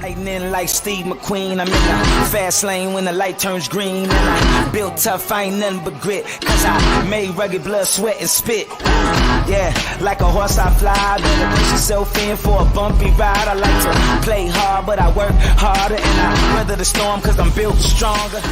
Lightning like Steve McQueen. I'm in the fast lane when the light turns green. And I built tough, I ain't nothing but grit. Cause I made rugged blood, sweat, and spit. Yeah, like a horse I fly. Better push yourself in for a bumpy ride. I like to play hard, but I work harder. And I weather the storm cause I'm built stronger.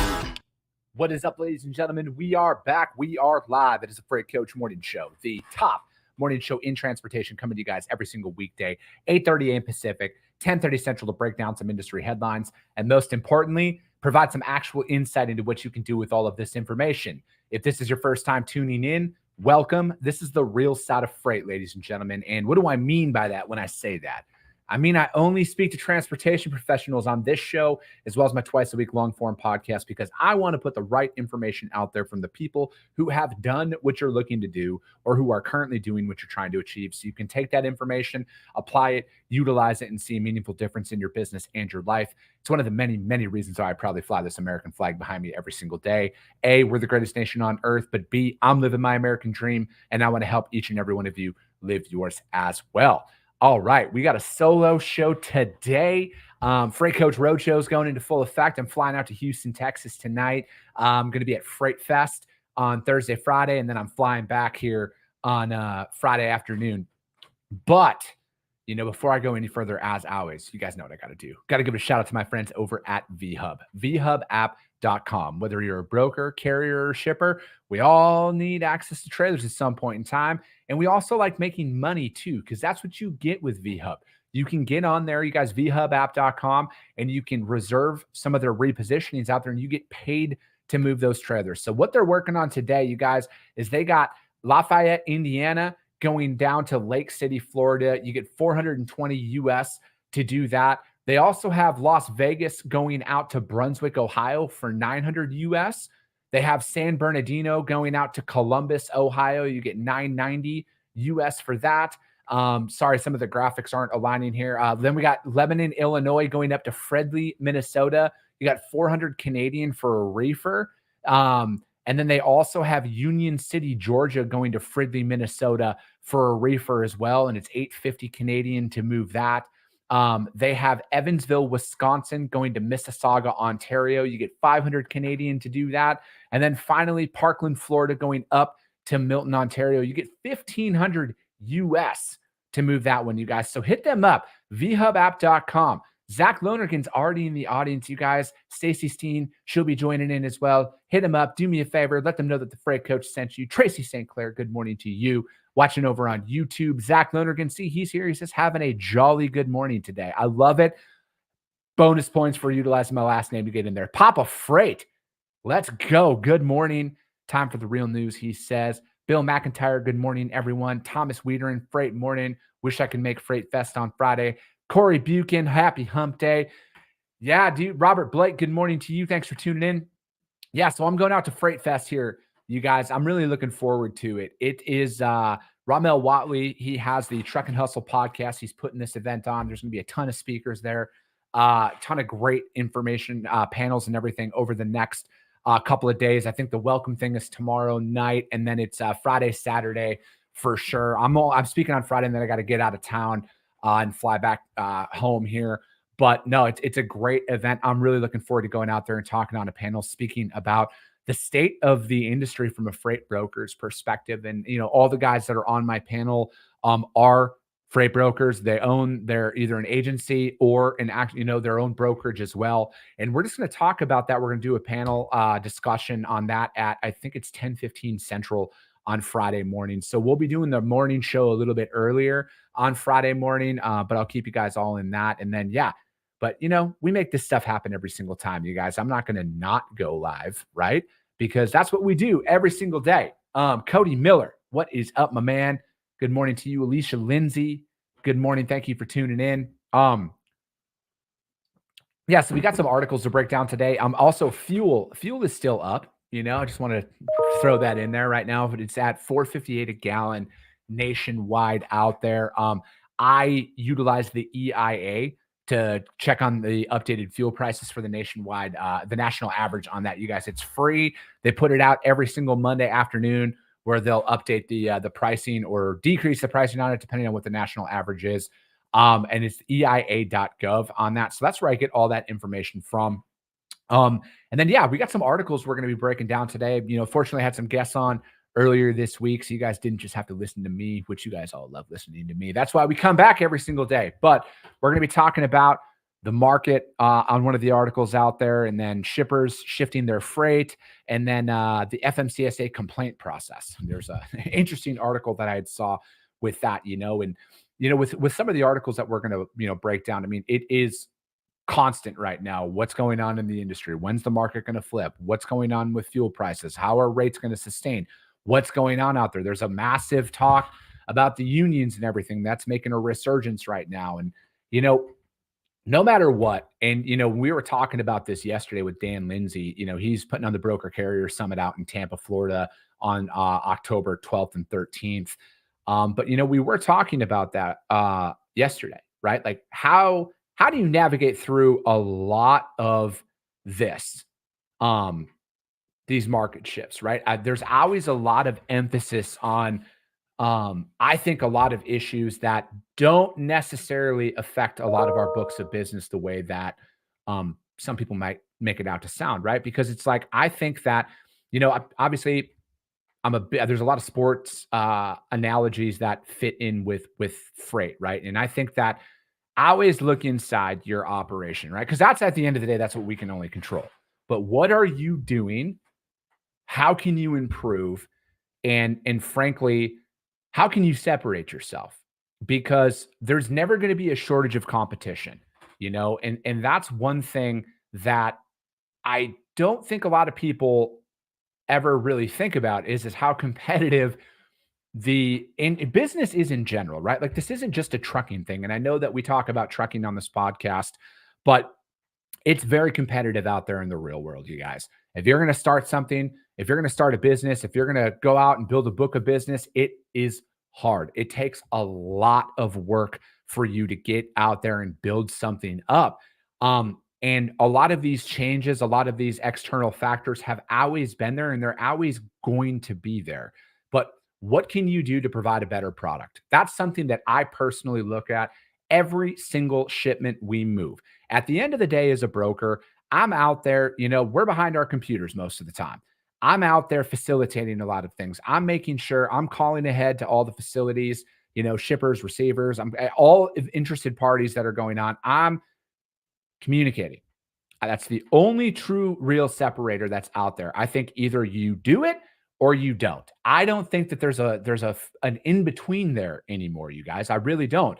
What is up, ladies and gentlemen? We are back. We are live. It is the Freight Coach Morning Show, the top morning show in transportation, coming to you guys every single weekday, 8:30 a.m. Pacific, 10:30 Central, to break down some industry headlines and, most importantly, provide some actual insight into what you can do with all of this information. If this is your first time tuning in, welcome. This is the real side of freight, ladies and gentlemen. And what do I mean by that when I say that? I mean, I only speak to transportation professionals on this show, as well as my twice-a-week long-form podcast, because I want to put the right information out there from the people who have done what you're looking to do or who are currently doing what you're trying to achieve. So you can take that information, apply it, utilize it, and see a meaningful difference in your business and your life. It's one of the many, many reasons why I proudly fly this American flag behind me every single day. A, we're the greatest nation on earth, but B, I'm living my American dream, and I want to help each and every one of you live yours as well. All right, we got a solo show today. Freight Coach Roadshow is going into full effect. I'm flying out to Houston, Texas tonight. I'm going to be at Freight Fest on Thursday, Friday, and then I'm flying back here on Friday afternoon. But, you know, before I go any further, as always, you guys know what I got to do. Got to give a shout out to my friends over at VHub, vhubapp.com. Whether you're a broker, carrier, or shipper, we all need access to trailers at some point in time. And we also like making money too, because that's what you get with VHub. You can get on there, you guys, vhubapp.com, and you can reserve some of their repositionings out there, and you get paid to move those trailers. So what they're working on today, you guys, is they got Lafayette, Indiana, going down to Lake City, Florida. You get $420 US to do that. They also have Las Vegas going out to Brunswick, Ohio for $900 US. They have San Bernardino going out to Columbus, Ohio. You get $990 US for that. Sorry, some of the graphics aren't aligning here. Then we got Lebanon, Illinois going up to Fredley, Minnesota. You got 400 Canadian for a reefer. And then they also have Union City, Georgia going to Fridley, Minnesota for a reefer as well. And it's $850 Canadian to move that. They have Evansville, Wisconsin going to Mississauga, Ontario. You get 500 Canadian to do that. And then finally, Parkland, Florida going up to Milton, Ontario. You get 1,500 US to move that one, you guys. So hit them up, vhubapp.com. Zach Lonergan's already in the audience, you guys. Stacy Steen, she'll be joining in as well. Hit them up. Do me a favor. Let them know that the Freight Coach sent you. Tracy St. Clair, good morning to you. Watching over on YouTube. Zach Lonergan, see, he's here. He says, having a jolly good morning today. I love it. Bonus points for utilizing my last name to get in there. Papa Freight, let's go. Good morning. Time for the real news, he says. Bill McIntyre, good morning, everyone. Thomas Wiederin, Freight morning. Wish I could make Freight Fest on Friday. Corey Buchan, happy hump day. Yeah, dude. Robert Blake, good morning to you. Thanks for tuning in. Yeah, so I'm going out to Freight Fest here, you guys. I'm really looking forward to it. It is Ramel Watley. He has the Truck and Hustle podcast. He's putting this event on. There's going to be a ton of speakers there, a ton of great information, panels and everything over the next couple of days. I think the welcome thing is tomorrow night, and then it's Friday, Saturday for sure. I'm speaking on Friday, and then I got to get out of town and fly back home here. But no, it's a great event. I'm really looking forward to going out there and talking on a panel, speaking about the state of the industry from a freight broker's perspective. And, you know, all the guys that are on my panel are freight brokers. They're either an agency or their own brokerage as well. And we're just going to talk about that. We're going to do a panel discussion on that at, I think it's 10:15 Central on Friday morning. So we'll be doing the morning show a little bit earlier on Friday morning, but I'll keep you guys all in that. And then, yeah, but we make this stuff happen every single time, you guys. I'm not going to not go live, right? Because that's what we do every single day. Cody Miller, what is up, my man? Good morning to you. Alicia Lindsay, good morning. Thank you for tuning in. Yeah, so we got some articles to break down today. Also, fuel is still up. I just want to throw that in there right now, but it's at $4.58 a gallon nationwide out there. I utilize the EIA to check on the updated fuel prices for the nationwide, the national average on that. You guys, it's free. They put it out every single Monday afternoon where they'll update the pricing or decrease the pricing on it depending on what the national average is. And it's EIA.gov on that. So that's where I get all that information from. And then, yeah, we got some articles we're going to be breaking down today. Fortunately, I had some guests on earlier this week, so you guys didn't just have to listen to me, which you guys all love listening to me. That's why we come back every single day. But we're going to be talking about the market on one of the articles out there, and then shippers shifting their freight, and then the FMCSA complaint process. There's an interesting article that I saw with that, and with some of the articles that we're going to break down. I mean, it is constant right now. What's going on in the industry? When's the market going to flip? What's going on with fuel prices? How are rates going to sustain? What's going on out there? There's a massive talk about the unions and everything that's making a resurgence right now. And, no matter what, and, we were talking about this yesterday with Dan Lindsay, he's putting on the Broker Carrier Summit out in Tampa, Florida on October 12th and 13th. But, we were talking about that yesterday, right? Like how do you navigate through a lot of this, these market shifts, right? There's always a lot of emphasis on, I think, a lot of issues that don't necessarily affect a lot of our books of business the way that some people might make it out to sound, right? Because it's like, I think that, obviously, there's a lot of sports analogies that fit in with freight, right? And I think that always look inside your operation, right? Because that's, at the end of the day, that's what we can only control. But what are you doing? How can you improve? And frankly, how can you separate yourself? Because there's never going to be a shortage of competition, and that's one thing that I don't think a lot of people ever really think about is how competitive in business is in general, right? Like, this isn't just a trucking thing. And I know that we talk about trucking on this podcast, but it's very competitive out there in the real world, you guys. If you're going to start something, if you're going to start a business, if you're going to go out and build a book of business, it is hard. It takes a lot of work for you to get out there and build something up. And a lot of these changes, a lot of these external factors have always been there, and they're always going to be there. But what can you do to provide a better product? That's something that I personally look at every single shipment we move. At the end of the day, as a broker, I'm out there, we're behind our computers most of the time. I'm out there facilitating a lot of things. I'm making sure I'm calling ahead to all the facilities, shippers, receivers, all interested parties that are going on. I'm communicating. That's the only true real separator that's out there. I think either you do it or you don't. I don't think that there's an in between there anymore, you guys. I really don't.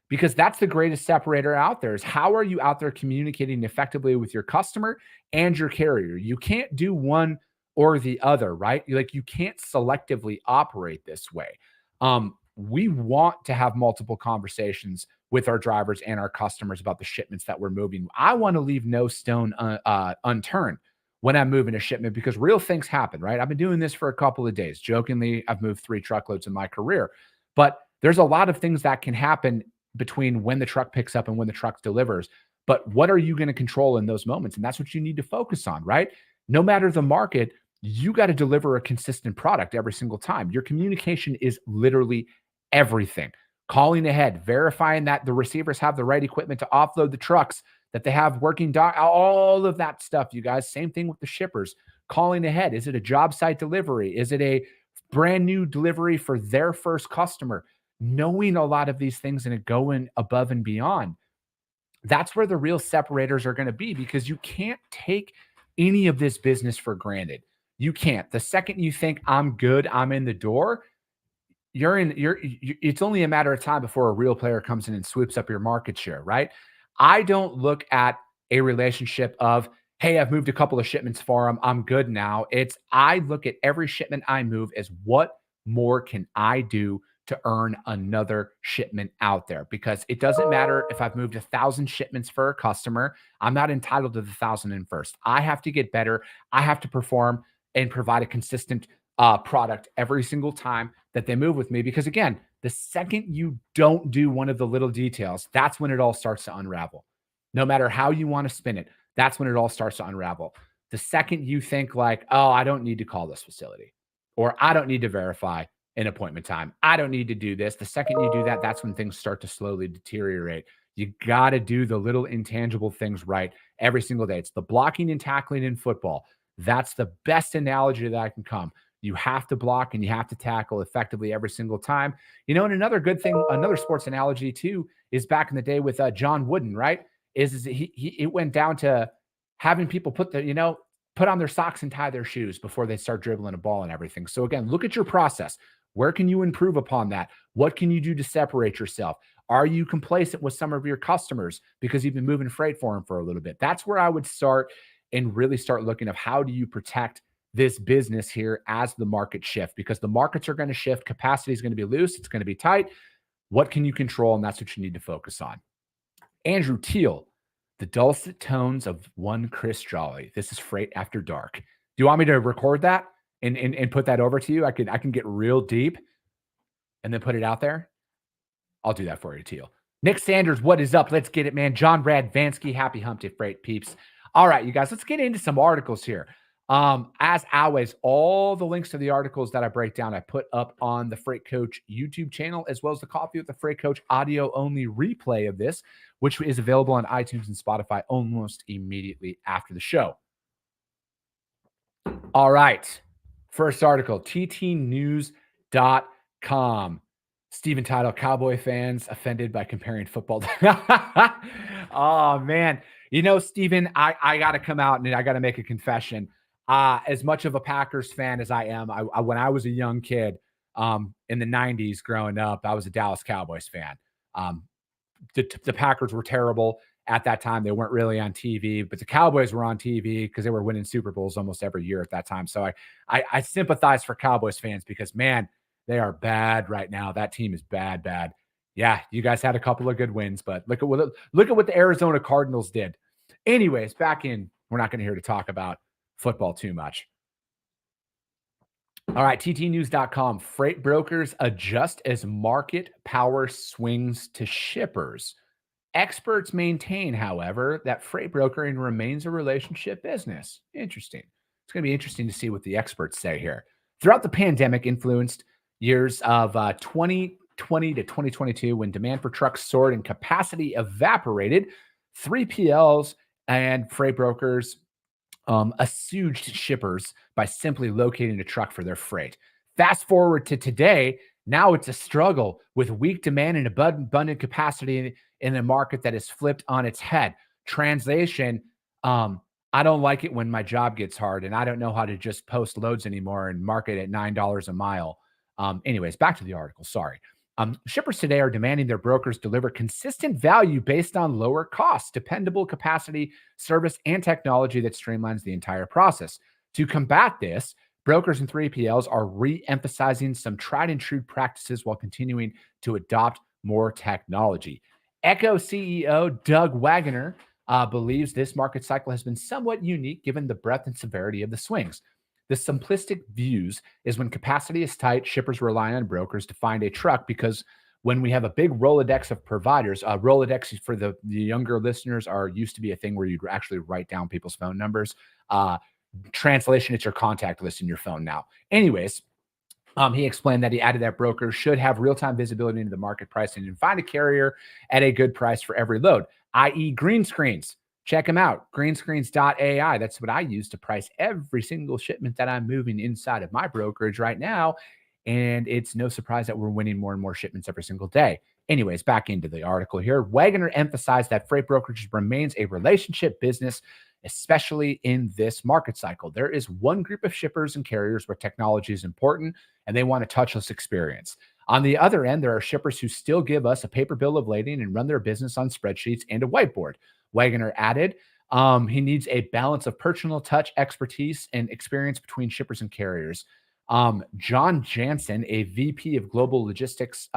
Because that's the greatest separator out there, is how are you out there communicating effectively with your customer and your carrier? You can't do one or the other, right? Like, you can't selectively operate this way. We want to have multiple conversations with our drivers and our customers about the shipments that we're moving. I want to leave no stone unturned when I'm moving a shipment, because real things happen, right? I've been doing this for a couple of days. Jokingly, I've moved 3 truckloads in my career, but there's a lot of things that can happen between when the truck picks up and when the truck delivers. But what are you going to control in those moments? And that's what you need to focus on, right? No matter the market, you got to deliver a consistent product every single time. Your communication is literally everything. Calling ahead, verifying that the receivers have the right equipment to offload the trucks, that they have working dock, all of that stuff, you guys. Same thing with the shippers. Calling ahead. Is it a job site delivery? Is it a brand new delivery for their first customer? Knowing a lot of these things and going above and beyond. That's where the real separators are going to be, because you can't take any of this business for granted. You can't. The second you think I'm good, I'm in the door, it's only a matter of time before a real player comes in and sweeps up your market share, right? I don't look at a relationship of, hey, I've moved a couple of shipments for them, I'm good now. I look at every shipment I move as, what more can I do to earn another shipment out there? Because it doesn't matter if I've moved 1,000 shipments for a customer, I'm not entitled to the 1,001st. I have to get better. I have to perform and provide a consistent product every single time that they move with me. Because again, the second you don't do one of the little details, that's when it all starts to unravel. No matter how you want to spin it, that's when it all starts to unravel. The second you think like, oh, I don't need to call this facility, or I don't need to verify, in appointment time. I don't need to do this. The second you do that, that's when things start to slowly deteriorate. You got to do the little intangible things right every single day. It's the blocking and tackling in football. That's the best analogy that I can come. You have to block and you have to tackle effectively every single time. And another good thing, another sports analogy too, is back in the day with John Wooden, right? It went down to having people put on their socks and tie their shoes before they start dribbling a ball and everything. So again, look at your process. Where can you improve upon that? What can you do to separate yourself? Are you complacent with some of your customers because you've been moving freight for them for a little bit? That's where I would start and really start looking at how do you protect this business here as the market shift, because the markets are going to shift. Capacity is going to be loose. It's going to be tight. What can you control? And that's what you need to focus on. Andrew Teal, the dulcet tones of one Chris Jolly. This is Freight After Dark. Do you want me to record that and put that over to you? I can get real deep and then put it out there. I'll do that for you, Teal. Nick Sanders, what is up? Let's get it, man. John Radvansky, happy hump day, Freight peeps. All right, you guys, let's get into some articles here. As always, all the links to the articles that I break down, I put up on the Freight Coach YouTube channel, as well as the Coffee with the Freight Coach audio only replay of this, which is available on iTunes and Spotify almost immediately after the show. All right. First article, ttnews.com. Steven Title, Cowboy fans offended by comparing football. Oh, man. Steven, I got to come out and I got to make a confession. As much of a Packers fan as I am, when I was a young kid in the 90s growing up, I was a Dallas Cowboys fan. The Packers were terrible at that time. They weren't really on TV, but the Cowboys were on TV because they were winning Super Bowls almost every year at that time. So I sympathize for Cowboys fans because, man, they are bad right now. That team is bad. Yeah, you guys had a couple of good wins, but look at what the Arizona Cardinals did. Anyways, back in, we're not going to hear to talk about football too much. All right, ttnews.com. Freight brokers adjust as market power swings to shippers. Experts maintain, however, that freight brokering remains a relationship business. Interesting. It's going to be interesting to see what the experts say here. Throughout the pandemic influenced years of 2020 to 2022, when demand for trucks soared and capacity evaporated, 3PLs and freight brokers assuaged shippers by simply locating a truck for their freight. Fast forward to today, now it's a struggle with weak demand and abundant capacity in a market that is flipped on its head. Translation, I don't like it when my job gets hard and I don't know how to just post loads anymore and market at $9 a mile. Anyways, back to the article. Sorry. Shippers today are demanding their brokers deliver consistent value based on lower costs, dependable capacity, service, and technology that streamlines the entire process. To combat this, brokers and 3PLs are re-emphasizing some tried and true practices while continuing to adopt more technology. Echo CEO Doug Wagoner believes this market cycle has been somewhat unique given the breadth and severity of the swings. The simplistic views is when capacity is tight, shippers rely on brokers to find a truck because when we have a big Rolodex of providers, Rolodex for the younger listeners used to be a thing where you'd actually write down people's phone numbers. Translation, it's your contact list in your phone now. Anyways, he explained that he added that brokers should have real-time visibility into the market pricing and find a carrier at a good price for every load, i.e. green screens. Check them out, greenscreens.ai. That's what I use to price every single shipment that I'm moving inside of my brokerage right now. And it's no surprise that we're winning more and more shipments every single day. Anyways, back into the article here. Wagoner emphasized that freight brokerage remains a relationship business, especially in this market cycle. There is one group of shippers and carriers where technology is important and they want a touchless experience. On the other end, there are shippers who still give us a paper bill of lading and run their business on spreadsheets and a whiteboard. Wagoner added, he needs a balance of personal touch, expertise, and experience between shippers and carriers. John Jansen, a VP of Global Logistics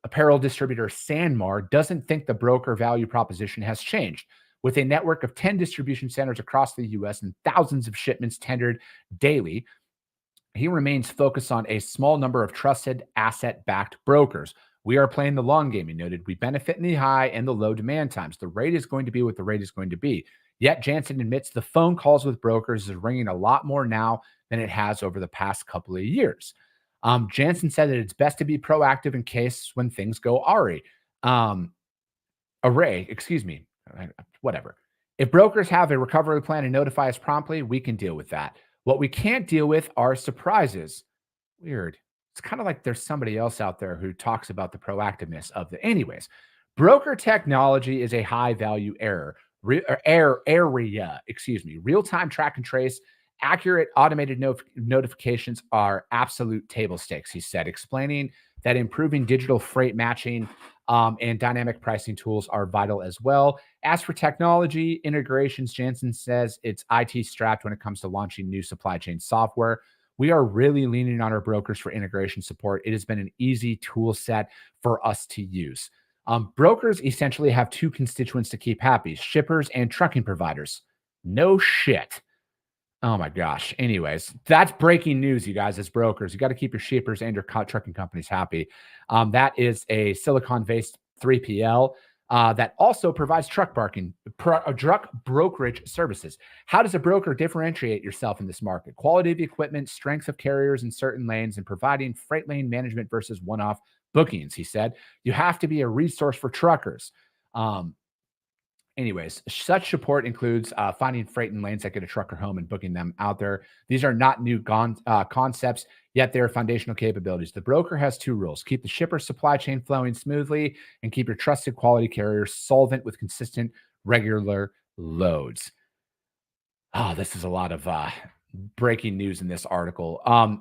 apparel distributor Sanmar, doesn't think the broker value proposition has changed. With a network of 10 distribution centers across the U.S. and thousands of shipments tendered daily, he remains focused on a small number of trusted asset-backed brokers. We are playing the long game, he noted. We benefit in the high and the low demand times. The rate is going to be what the rate is going to be. Yet Jansen admits the phone calls with brokers is ringing a lot more now than it has over the past couple of years. Jansen said that it's best to be proactive in case when things go array, excuse me, whatever. If brokers have a recovery plan and notify us promptly, we can deal with that. What we can't deal with are surprises. Weird. It's kind of like there's somebody else out there who talks about the proactiveness of the. Anyways, broker technology is a high value area. Excuse me. Real time track and trace, accurate automated notifications are absolute table stakes. He said, explaining that improving digital freight matching and dynamic pricing tools are vital as well. As for technology integrations, Jansen says it's IT strapped when it comes to launching new supply chain software. We are really leaning on our brokers for integration support. It has been an easy tool set for us to use. Brokers essentially have two constituents to keep happy: shippers and trucking providers. No shit. Oh my gosh. Anyways, that's breaking news, you guys. As brokers, you got to keep your shippers and your trucking companies happy. That is a silicon-based 3PL that also provides truck brokerage services. How does a broker differentiate yourself in this market? Quality of the equipment, strength of carriers in certain lanes, and providing freight lane management versus one-off bookings. He said, you have to be a resource for truckers. Anyways, such support includes finding freight in lanes that get a trucker home and booking them out there. These are not new concepts, yet they're foundational capabilities. The broker has two rules: keep the shipper supply chain flowing smoothly and keep your trusted quality carriers solvent with consistent, regular loads. Oh, this is a lot of breaking news in this article. And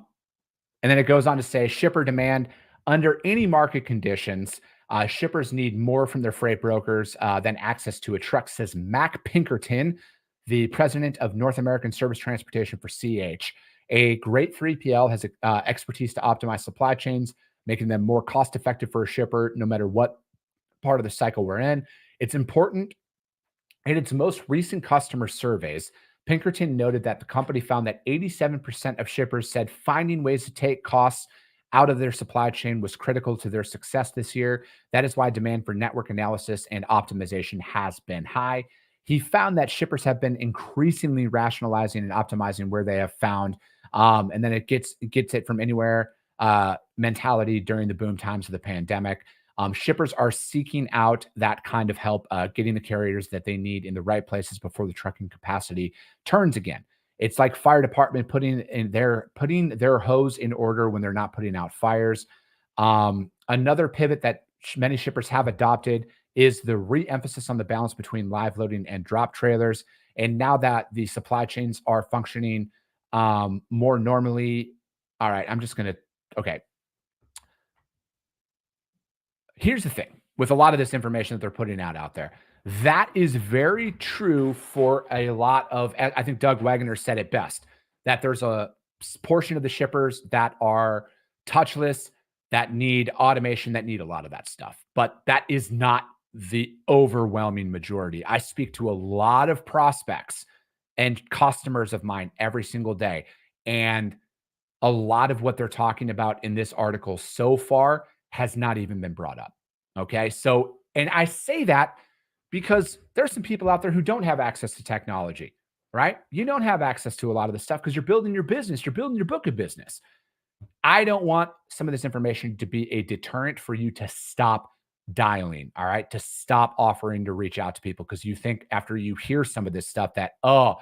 then it goes on to say shipper demand under any market conditions. Shippers need more from their freight brokers than access to a truck, says Mac Pinkerton, the president of North American Service Transportation for CH. A great 3PL has expertise to optimize supply chains, making them more cost-effective for a shipper, no matter what part of the cycle we're in. It's important. In its most recent customer surveys, Pinkerton noted that the company found that 87% of shippers said finding ways to take costs out of their supply chain was critical to their success this year. That is why demand for network analysis and optimization has been high. He found that shippers have been increasingly rationalizing and optimizing where they have found, and then it gets it from anywhere mentality during the boom times of the pandemic. Shippers are seeking out that kind of help, getting the carriers that they need in the right places before the trucking capacity turns again. It's like fire department putting their hose in order when they're not putting out fires. Another pivot that many shippers have adopted is the re-emphasis on the balance between live loading and drop trailers. And now that the supply chains are functioning more normally, all right, okay. Here's the thing with a lot of this information that they're putting out there. That is very true for a lot of, I think Doug Wagner said it best, that there's a portion of the shippers that are touchless, that need automation, that need a lot of that stuff. But that is not the overwhelming majority. I speak to a lot of prospects and customers of mine every single day. And a lot of what they're talking about in this article so far has not even been brought up. Okay. So, and I say that because there's some people out there who don't have access to technology, right? You don't have access to a lot of the stuff because you're building your business, you're building your book of business. I don't want some of this information to be a deterrent for you to stop dialing, all right? To stop offering to reach out to people because you think after you hear some of this stuff that, oh,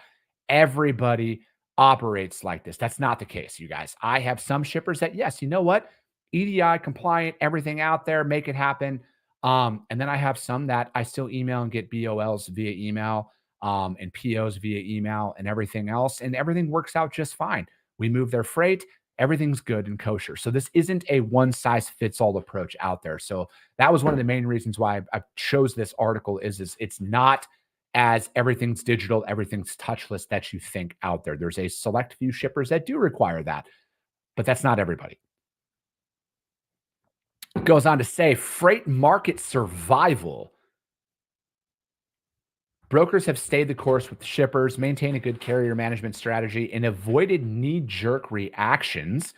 everybody operates like this. That's not the case, you guys. I have some shippers that, yes, you know what? EDI compliant, everything out there, make it happen. And then I have some that I still email and get BOLs via email, and POs via email and everything else. And everything works out just fine. We move their freight. Everything's good and kosher. So this isn't a one size fits all approach out there. So that was one of the main reasons why I chose this article is it's not as everything's digital, everything's touchless that you think out there. There's a select few shippers that do require that, but that's not everybody. It goes on to say freight market survival. Brokers have stayed the course with the shippers, maintained a good carrier management strategy, and avoided knee-jerk reactions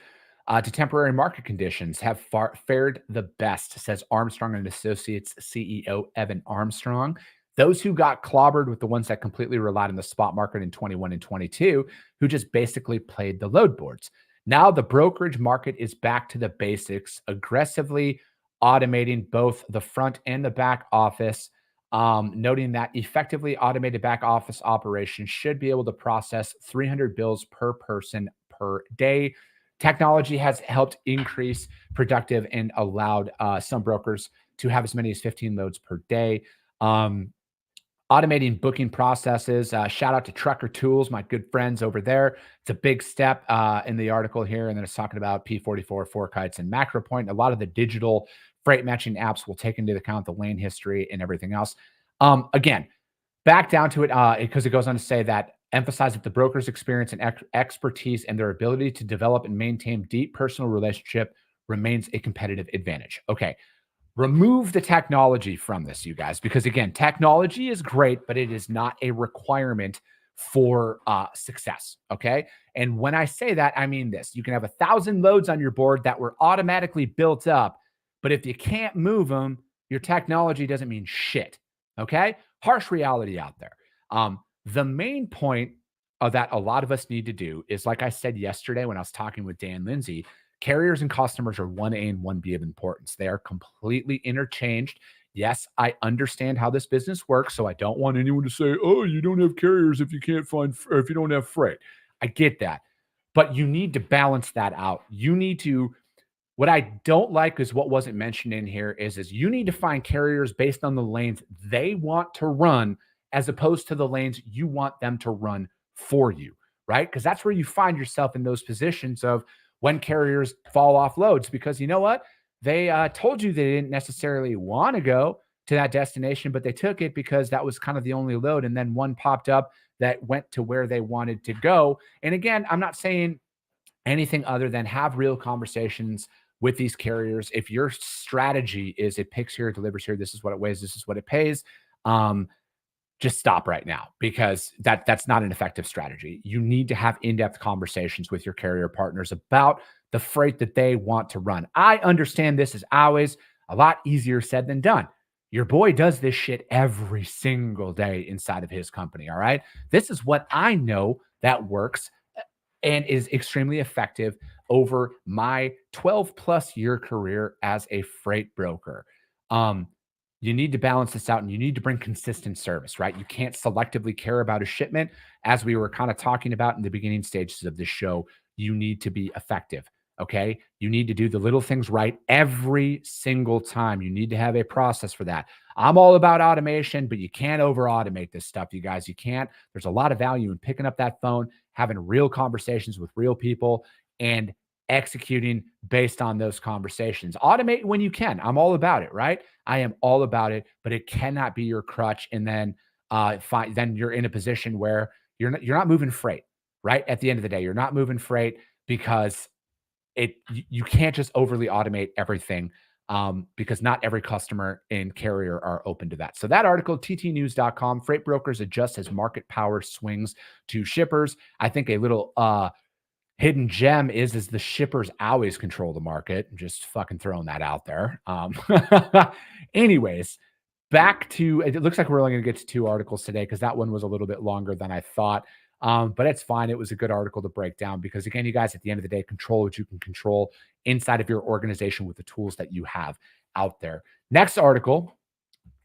to temporary market conditions, have fared the best, says Armstrong and Associates CEO Evan Armstrong. Those who got clobbered with the ones that completely relied on the spot market in 21 and 22, who just basically played the load boards. Now the brokerage market is back to the basics, aggressively automating both the front and the back office, noting that effectively automated back office operations should be able to process 300 bills per person per day. Technology has helped increase productive and allowed some brokers to have as many as 15 loads per day. Automating booking processes. Shout out to Trucker Tools, my good friends over there. It's a big step in the article here. And then it's talking about P44, FourKites, and MacroPoint. A lot of the digital freight matching apps will take into account the lane history and everything else. Again, back down to it because it goes on to say that emphasize that the broker's experience and expertise and their ability to develop and maintain deep personal relationship remains a competitive advantage. Okay. Remove the technology from this, you guys, because again, technology is great, but it is not a requirement for success. Okay. And when I say that, I mean this: you can have 1,000 loads on your board that were automatically built up, but if you can't move them, your technology doesn't mean shit. Okay. Harsh reality out there. The main point that a lot of us need to do is, like I said yesterday when I was talking with Dan Lindsay, carriers and customers are 1A and 1B of importance. They are completely interchanged. Yes, I understand how this business works, so I don't want anyone to say, "Oh, you don't have carriers if you can't find or if you don't have freight." I get that. But you need to balance that out. You need to What I don't like is what wasn't mentioned in here is you need to find carriers based on the lanes they want to run as opposed to the lanes you want them to run for you, right? Because that's where you find yourself in those positions of when carriers fall off loads, because you know what? They told you they didn't necessarily want to go to that destination, but they took it because that was kind of the only load. And then one popped up that went to where they wanted to go. And again, I'm not saying anything other than have real conversations with these carriers. If your strategy is it picks here, it delivers here, this is what it weighs, this is what it pays, just stop right now, because that's not an effective strategy. You need to have in-depth conversations with your carrier partners about the freight that they want to run. I understand this is always a lot easier said than done. Your boy does this shit every single day inside of his company. All right. This is what I know that works and is extremely effective over my 12 plus year career as a freight broker. You need to balance this out and you need to bring consistent service, right? You can't selectively care about a shipment. As we were kind of talking about in the beginning stages of this show, you need to be effective. Okay. You need to do the little things right every single time. You need to have a process for that. I'm all about automation, but you can't over automate this stuff, you guys. You can't. There's a lot of value in picking up that phone, having real conversations with real people, and executing based on those conversations. Automate when you can. I'm all about it, right? I am all about it, but it cannot be your crutch. And then, then you're in a position where you're not moving freight, right? At the end of the day, you're not moving freight because you can't just overly automate everything, because not every customer and carrier are open to that. So that article, ttnews.com, freight brokers adjust as market power swings to shippers. I think a little hidden gem is the shippers always control the market. Just fucking throwing that out there. Anyways, back to, it looks like we're only going to get to 2 articles today because that one was a little bit longer than I thought. But it's fine. It was a good article to break down because, again, you guys, at the end of the day, control what you can control inside of your organization with the tools that you have out there. Next article,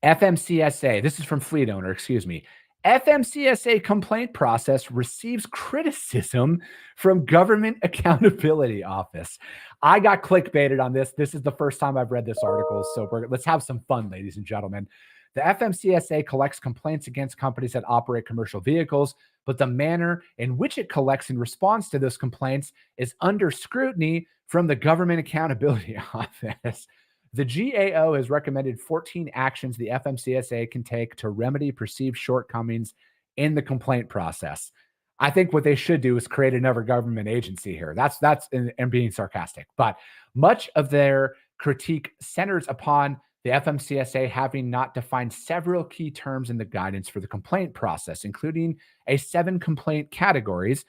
FMCSA. This is from Fleet Owner, excuse me. FMCSA complaint process receives criticism from Government Accountability Office. I got clickbaited on this. This is the first time I've read this article. So let's have some fun, ladies and gentlemen. The FMCSA collects complaints against companies that operate commercial vehicles, but the manner in which it collects and responds to those complaints is under scrutiny from the Government Accountability Office. The GAO has recommended 14 actions the FMCSA can take to remedy perceived shortcomings in the complaint process. I think what they should do is create another government agency here. That's and being sarcastic, but much of their critique centers upon the FMCSA having not defined several key terms in the guidance for the complaint process, including 7 complaint categories.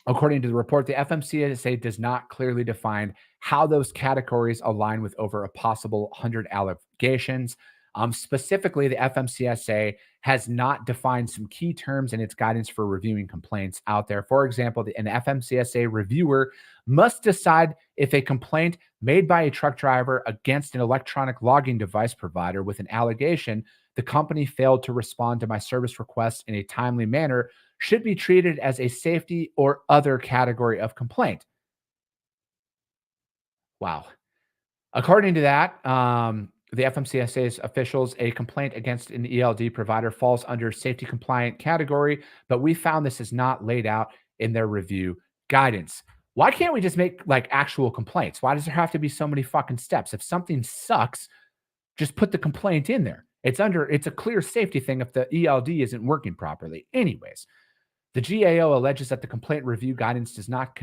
According to the report, the FMCSA does not clearly define how those categories align with over a possible 100 allegations. Specifically, the FMCSA has not defined some key terms in its guidance for reviewing complaints out there. For example, an FMCSA reviewer must decide if a complaint made by a truck driver against an electronic logging device provider with an allegation the company failed to respond to my service request in a timely manner should be treated as a safety or other category of complaint. Wow. According to that, the FMCSA's officials, a complaint against an ELD provider falls under safety compliant category, but we found this is not laid out in their review guidance. Why can't we just make like actual complaints? Why does there have to be so many fucking steps? If something sucks, just put the complaint in there. It's a clear safety thing if the ELD isn't working properly. Anyways, the GAO alleges that the complaint review guidance does not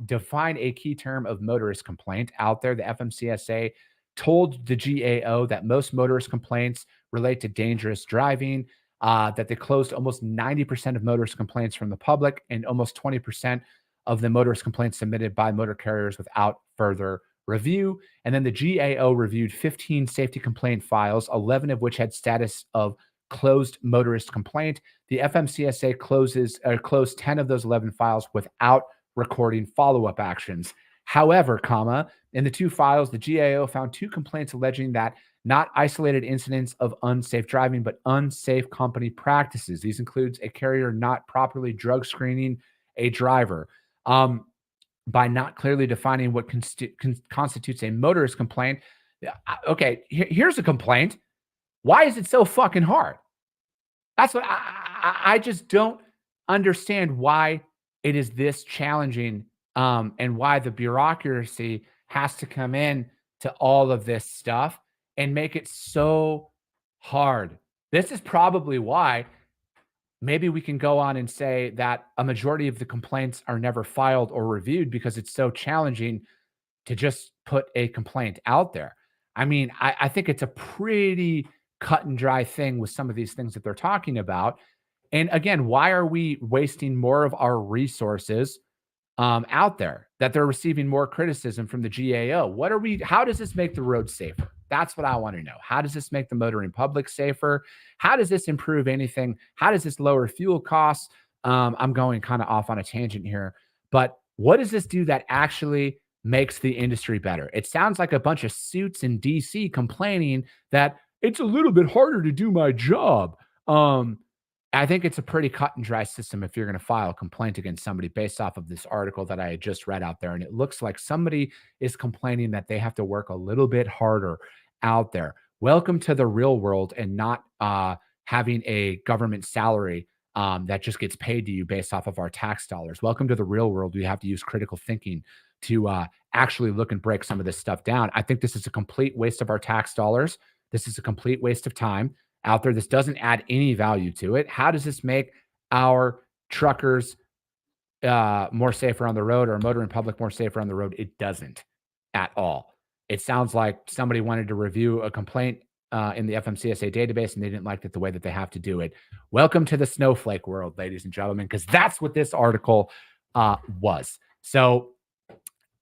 define a key term of motorist complaint out there. The FMCSA told the GAO that most motorist complaints relate to dangerous driving, that they closed almost 90% of motorist complaints from the public and almost 20% of the motorist complaints submitted by motor carriers without further review. And then the GAO reviewed 15 safety complaint files, 11 of which had status of closed motorist complaint. The FMCSA closed 10 of those 11 files without recording follow-up actions. However, in the 2 files, the GAO found 2 complaints alleging that not isolated incidents of unsafe driving, but unsafe company practices. These includes a carrier not properly drug screening a driver. By not clearly defining what constitutes a motorist complaint. Okay, here's a complaint. Why is it so fucking hard? That's what I just don't understand why it is this challenging, and why the bureaucracy has to come in to all of this stuff and make it so hard. This is probably why maybe we can go on and say that a majority of the complaints are never filed or reviewed because it's so challenging to just put a complaint out there. I mean, I think it's a pretty cut and dry thing with some of these things that they're talking about. And again, why are we wasting more of our resources out there that they're receiving more criticism from the GAO? How does this make the road safer? That's what I want to know. How does this make the motoring public safer? How does this improve anything? How does this lower fuel costs? I'm going kind of off on a tangent here, but what does this do that actually makes the industry better? It sounds like a bunch of suits in DC complaining that it's a little bit harder to do my job. I think it's a pretty cut and dry system if you're going to file a complaint against somebody based off of this article that I had just read out there. And it looks like somebody is complaining that they have to work a little bit harder out there. Welcome to the real world and not having a government salary that just gets paid to you based off of our tax dollars. Welcome to the real world. We have to use critical thinking to actually look and break some of this stuff down. I think this is a complete waste of our tax dollars. This is a complete waste of time out there. This doesn't add any value to it. How does this make our truckers more safer on the road, or motoring public more safer on the road? It doesn't at all. It sounds like somebody wanted to review a complaint in the FMCSA database and they didn't like it the way that they have to do it. Welcome to the snowflake world, ladies and gentlemen, because that's what this article was. So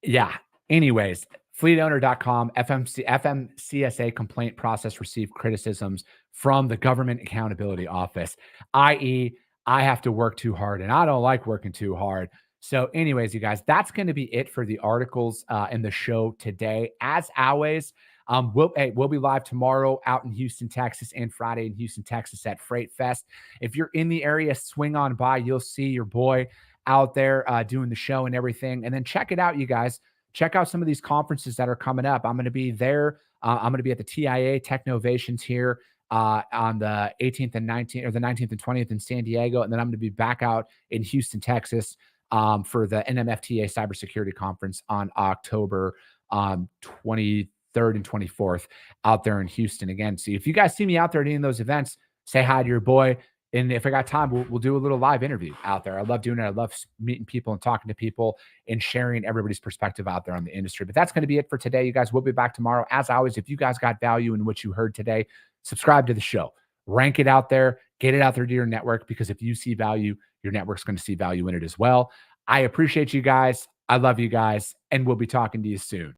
yeah, anyways, fleetowner.com, FMCSA complaint process received criticisms from the Government Accountability Office, i.e., I have to work too hard and I don't like working too hard. So anyways, you guys, that's going to be it for the articles in the show today. As always, we'll be live tomorrow out in Houston, Texas, and Friday in Houston, Texas at Freight Fest. If you're in the area, swing on by. You'll see your boy out there doing the show and everything. And then check it out, you guys. Check out some of these conferences that are coming up. I'm going to be there. I'm going to be at the TIA Technovations here on the 18th and 19th, or the 19th and 20th in San Diego. And then I'm going to be back out in Houston, Texas for the NMFTA Cybersecurity Conference on October 23rd and 24th out there in Houston again. So if you guys see me out there at any of those events, say hi to your boy. And if I got time, we'll do a little live interview out there. I love doing it. I love meeting people and talking to people and sharing everybody's perspective out there on the industry. But that's going to be it for today, you guys. We'll be back tomorrow. As always, if you guys got value in what you heard today, subscribe to the show. Rank it out there. Get it out there to your network, because if you see value, your network's going to see value in it as well. I appreciate you guys. I love you guys. And we'll be talking to you soon.